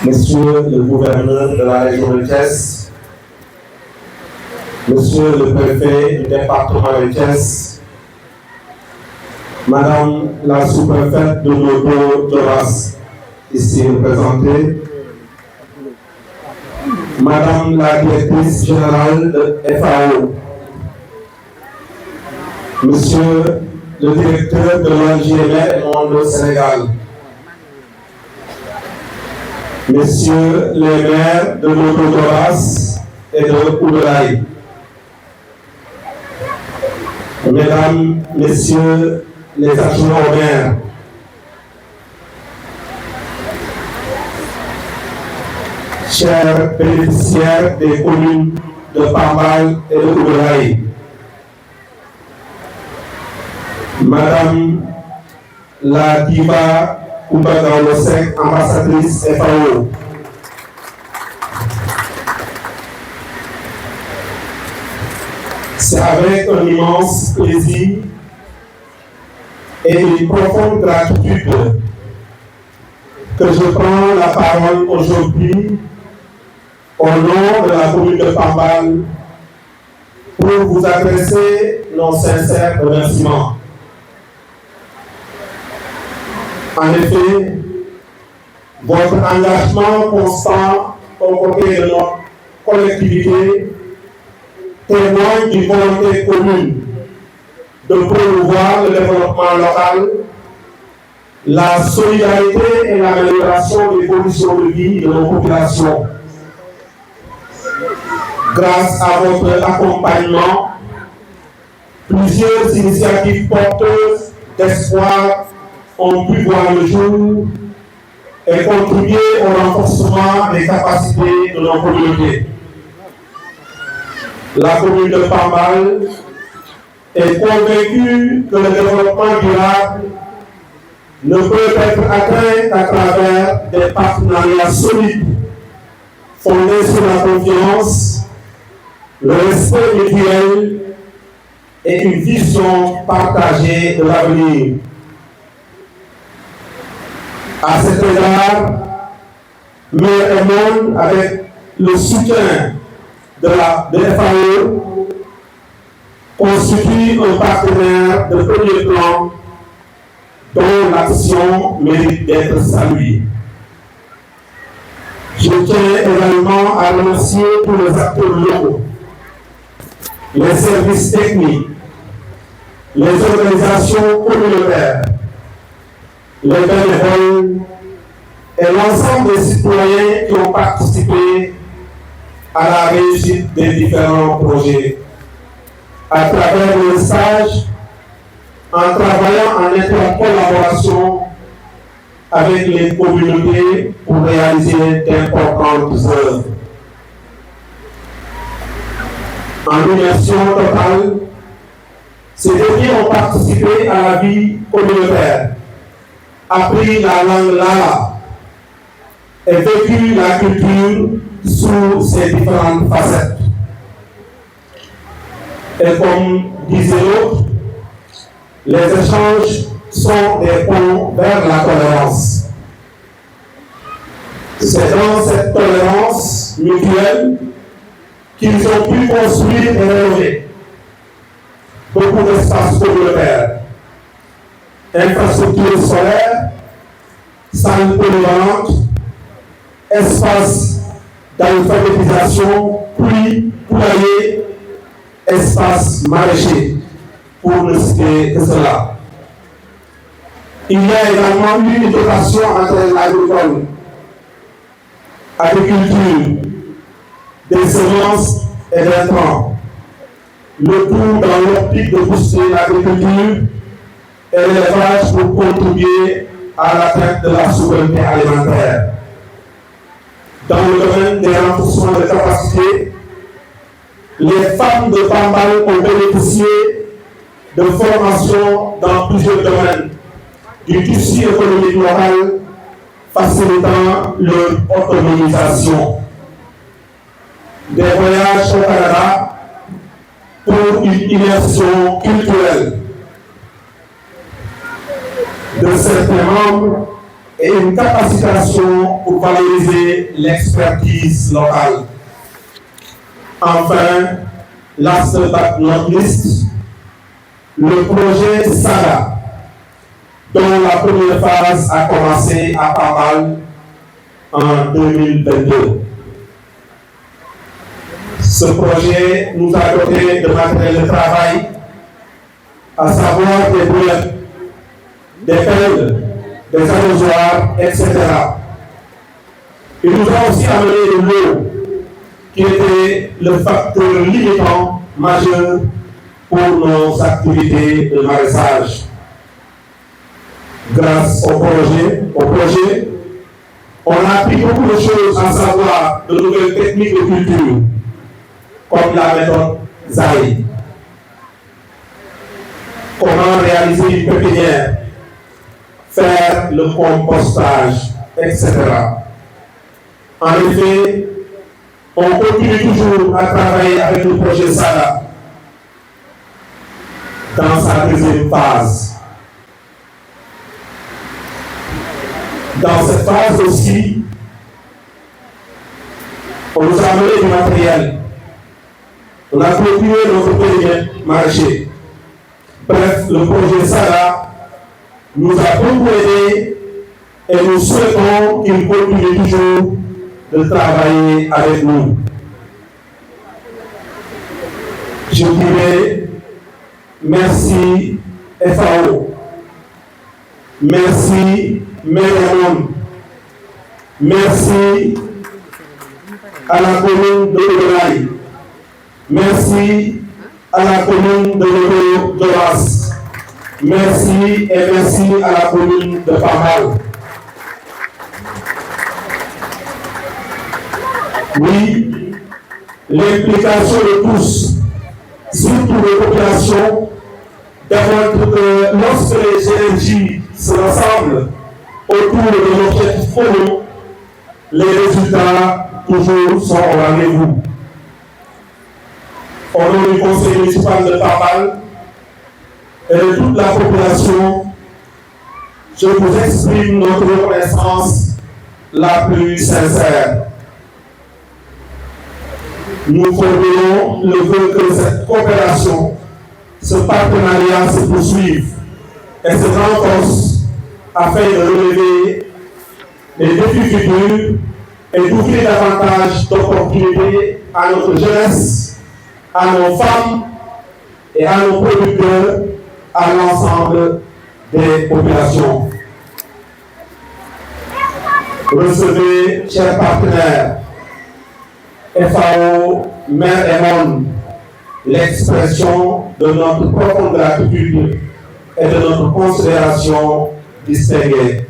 Monsieur le gouverneur de la région de Thiès, Monsieur le préfet du département de Thiès, Madame la sous-préfète de Noto-Diobass, ici représentée, Madame la directrice générale de FAO, Monsieur le directeur de l'ONG Monde Sénégal, Messieurs les maires de Noto-Diobass et de Oudoulaye, Mesdames, Messieurs les adjoints au maire, chers bénéficiaires des communes de Pambal et de Oudoulaye, Madame la diva Koumba Gawlo Seck, ambassadrice FAO, c'est avec un immense plaisir et une profonde gratitude que je prends la parole aujourd'hui au nom de la commune de Pambal pour vous adresser nos sincères remerciements. En effet, votre engagement constant aux côtés de notre collectivité témoigne d'une volonté commune de promouvoir le développement local, la solidarité et l'amélioration des conditions de vie de nos populations. Grâce à votre accompagnement, plusieurs initiatives porteuses d'espoir ont pu voir le jour et contribuer au renforcement des capacités de nos communautés. La commune de Pambal est convaincue que le développement durable ne peut être atteint qu'à travers des partenariats solides fondés sur la confiance, le respect mutuel et une vision partagée de l'avenir. À cet égard, Maire et Monde, avec le soutien de la FAO, constitue un partenaire de premier plan dont l'action mérite d'être saluée. Je tiens également à remercier tous les acteurs locaux, les services techniques, les organisations communautaires, les bénévoles et l'ensemble des citoyens qui ont participé à la réussite des différents projets. À travers le stage, en travaillant en étroite collaboration avec les communautés pour réaliser d'importantes œuvres. En immersion totale, ces derniers ont participé à la vie communautaire, appris la langue lala et vécu la culture sous ses différentes facettes. Et comme disait l'autre, les échanges sont des ponts vers la tolérance. C'est dans cette tolérance mutuelle qu'ils ont pu construire et rénover beaucoup d'espaces communautaires, infrastructures solaires, salles polyvalentes, espaces d'alphabétisation, puis poulailler, espaces maraîchers, pour ne citer que cela. Il y a également eu une dotation entre l'agricole, agriculture, des semences et des intrants, le tout dans l'optique de booster l'agriculture et l'élevage pour contribuer à l'atteinte de la souveraineté alimentaire. Dans le domaine des renforcements de capacité, les femmes de Pambal ont bénéficié de formations dans plusieurs domaines du tissu économique local, facilitant leur autonomisation. Des voyages au Canada pour une immersion culturelle de certains membres et une capacitation pour valoriser l'expertise locale. Enfin, last but not least, le projet SADA, dont la première phase a commencé à Pambal en 2022. Ce projet nous a doté de matériel de travail, à savoir des brouettes, des pelles, des arrosoirs, etc. Il nous a aussi amené de l'eau, qui était le facteur limitant majeur pour nos activités de maraîchage. Grâce au projet, on a appris beaucoup de choses, à savoir de nouvelles techniques de culture, comme la méthode Zai. Comment réaliser une pépinière, faire le compostage, etc. En effet, on continue toujours à travailler avec le projet SADA dans sa deuxième phase. Dans cette phase aussi, on nous a amené du matériel. On a clôturé notre périmètre maraîcher. Bref, le projet SADA nous a beaucoup aidés et nous souhaitons qu'il continue toujours de travailler avec nous. Je dirais merci FAO, merci Mérémon, merci à la commune de Odoraï, merci à la commune de Doras, merci et merci à la commune de Pambal. Oui, l'implication de tous, surtout les populations, démontre que lorsque les énergies se rassemblent autour de l'objectif commun, les résultats toujours sont au rendez-vous. Au nom du conseil municipal de Pambal et de toute la population, je vous exprime notre reconnaissance la plus sincère. Nous formulons le vœu que cette coopération, ce partenariat se poursuive et se renforce afin de relever les défis futurs et d'ouvrir davantage d'opportunités à notre jeunesse, à nos femmes et à nos producteurs, à l'ensemble des populations. Recevez, chers partenaires, FAO, Mère et Monde, l'expression de notre profonde gratitude et de notre considération distinguée.